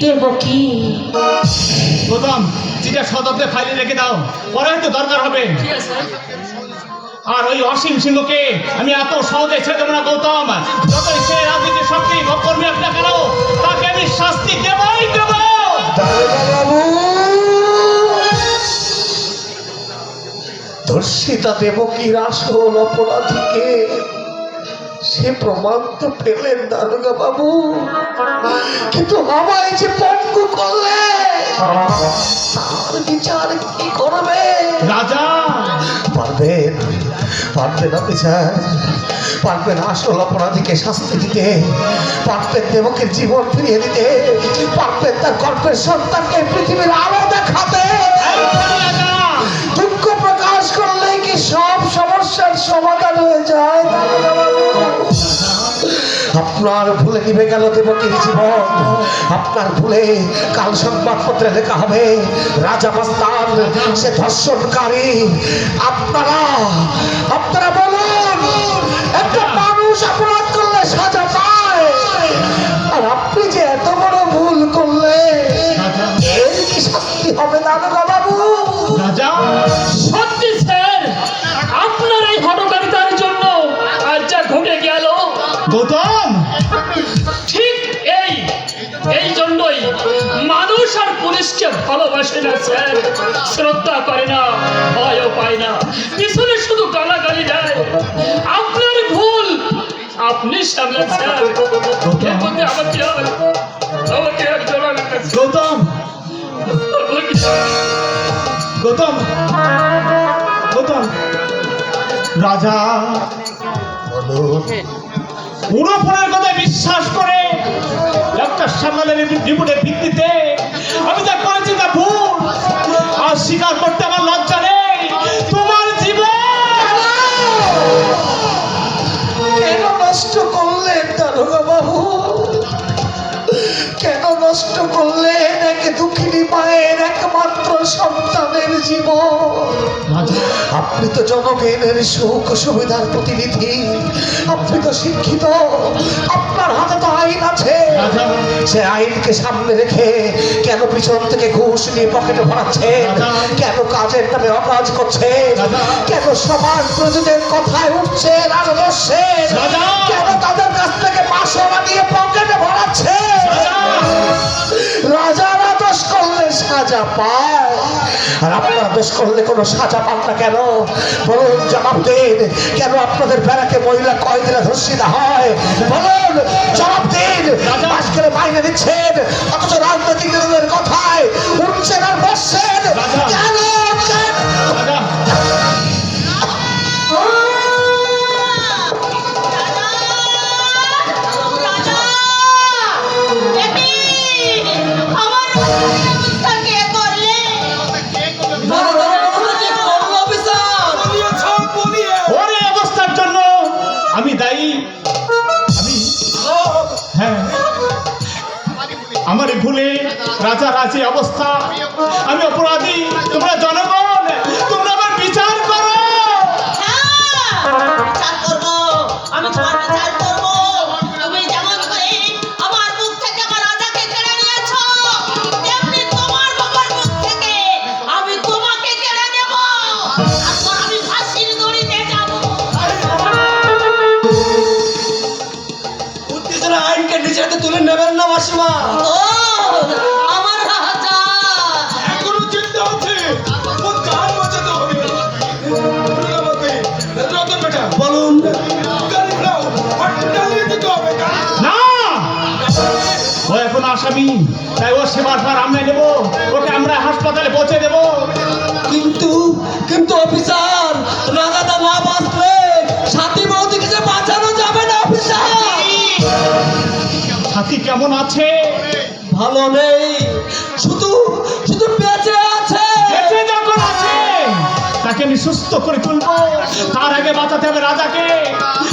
দেবকী। গৌতম, চিঠা সদব্দে ফাইলে রেখে দাও, পরে হয়তো দরকার হবে। আর ওই অসীম সিংহকে আমি এত সহজে ছেড়ে দেবো না গৌতম। যতই সে রাজনীতির শক্তি ভোগ করবে না কেন, তাকে আমি শাস্তি দেবই দেব। ধর্ষিতা দেবকীর আসল অপরাধীকে সে প্রমাণ তো পেলেন দারোগা বাবু, কিন্তু আমায় যে পঙ্গু করলে তার বিচার কি করবে রাজা? পারবেন পারবেন অফিসার, পারবেন আসল অপরাধীকে শাস্তি দিতে, পারবেন দেবকের জীবন ফিরিয়ে দিতে, পারবেন তার গর্ভের সন্তানকে পৃথিবীর আলো দেখাতে। দুঃখ প্রকাশ করলেই কি সব সমস্যার সমাধান হয়ে যায়? আপনার ভুলে নিভে গেল দেবকীর জীবন, আপনার ভুলে কাল সংবাদপত্রে লেখা হবে রাজা মাস্তান সে ধর্ষণকারী। আপনারা বলুন, একটা মানুষ অপরাধ করলে সাজা পায়, আর আপনি যে এত বড় ভুল করলে এর কি শাস্তি হবে দারোগা বাবু? রাজা, সত্যি স্যার, আপনার এই হঠকারিতার জন্য আজ যা ঘটে গেল। গৌতম, ঠিক এই জন্যই মানুষ আর পুলিশকে ভালোবাসে না স্যার, শ্রদ্ধা করে না, ভয়ও পায় না, পিছনে শুধু গালাগালি দেয়। আপনার ভুল আপনি সামলান স্যার। এর মধ্যে আমাকে আর জড়ান না স্যার। গৌতম, গৌতম, গৌতম। রাজা বলুন। পুরো ফোনের কথায় বিশ্বাস করে একটা সামনের রিপোর্টের ভিত্তিতে আমি যা করেছি তা ভুল, আর স্বীকার করতে আমার লজ্জা নেই। তোমার জীবন কেন নষ্ট করলেন দারোগা বাবু? কেন নষ্ট করলেন এক দুঃখিনী মায়ের একমাত্র সন্তানের জীবন? আপনি তো জনগণের সুখ সুবিধার প্রতিনিধি, আপনি তো শিক্ষিত, আপনার হাতে তো আইন আছে। সে আইনকে সামনে রেখে কেন পিছন থেকে ঘুষ নিয়ে পকেটে ভরাচ্ছেন? কেন কাজের নামে অকাজ করছেন? কেন সমাজ প্রযোজনের কথায় উঠছেন আর বসছেন? কেন তাদের কাছ থেকে 500 নিয়ে পকেটে ভরাচ্ছেন? রাজারা দোষ করলে সাজা পায়, আর আপনারা দোষ করলে কোনো সাজা পান না কেন? বলুন, জবাব দিন। কেন আপনাদের ব্যারাকে মহিলা কয়েদিরা ধর্ষিতা হয়? বলুন, জবাব দিন। মাস করে মাইনে দিচ্ছেন, অথচ রাজনৈতিকদের কথায় উঠছেন আর বসছেন কেন? আমি দায়ী। হ্যাঁ, আমার ভুলে রাজা রাজি অবস্থা, আমি অপরাধী। তোমরা জনগণ, তোমরা আমার বিচার করো। বিচার করবো, আমি তোমার বিচার করবো। তুমি যেমন করে আমার মুখ থেকে আমার রাজাকে কেড়ে নিয়েছো, তেমনি তোমার বাবার মুখ থেকে আমি তোমাকে কেড়ে নেব। তারপর আমি ফাঁসির দড়িতে যাবো। উত্তেজনা আইনকে নিচে তুলে নেবেন না মাসিমা। ও আমার রাজা, এখনো চিন্তা হচ্ছে ও জান বাঁচাতে হবে। রতন বেটা বলুন, গাড়ি ফেরাও, চালিয়ে দিতে হবে। না, ও এখন আসামি, তাই ও সেবার ভার আমরা নেবো, ওকে আমরা হাসপাতালে পৌঁছে দেবো। কিন্তু অফিসার, রাজাদা না বাঁচলে সাথী বৌদিকে যে বাঁচানো যাবে না অফিসার। সাথী কেমন আছে? ভালো নেই, শুধু বেঁচে আছে। বেঁচে যখন আছে তাকে আমি সুস্থ করে তুলবো, তার আগে বাঁচাতে হবে রাজাকে।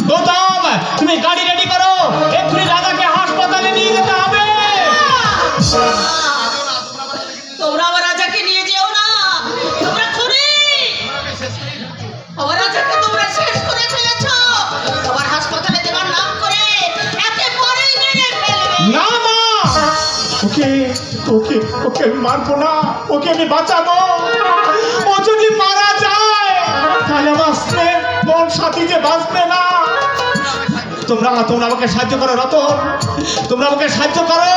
গৌতম, তুমি গাড়ি রেডি করো, এক্ষুনি রাজাকে হাসপাতালে নিয়ে যেতে হবে। তোমরা আমার রাজাকে নিয়ে যেও না, তোমরা খুনি। আমার রাজাকে তোমরা শেষ করে ফেলেছো। তোমার হাসপাতালে দেওয়ার নাম করে একেবারেই মেরে ফেলবে। না মা, ওকে ওকে ওকে আমি মারবো না, ওকে আমি বাঁচাবো। ও যদি মারা যায় তাহলে আমার স্নেহ মন সাথী যে বাঁচবে না। তোমরা তোমরা আমাকে সাহায্য করো রতন, তোমরা আমাকে সাহায্য করো।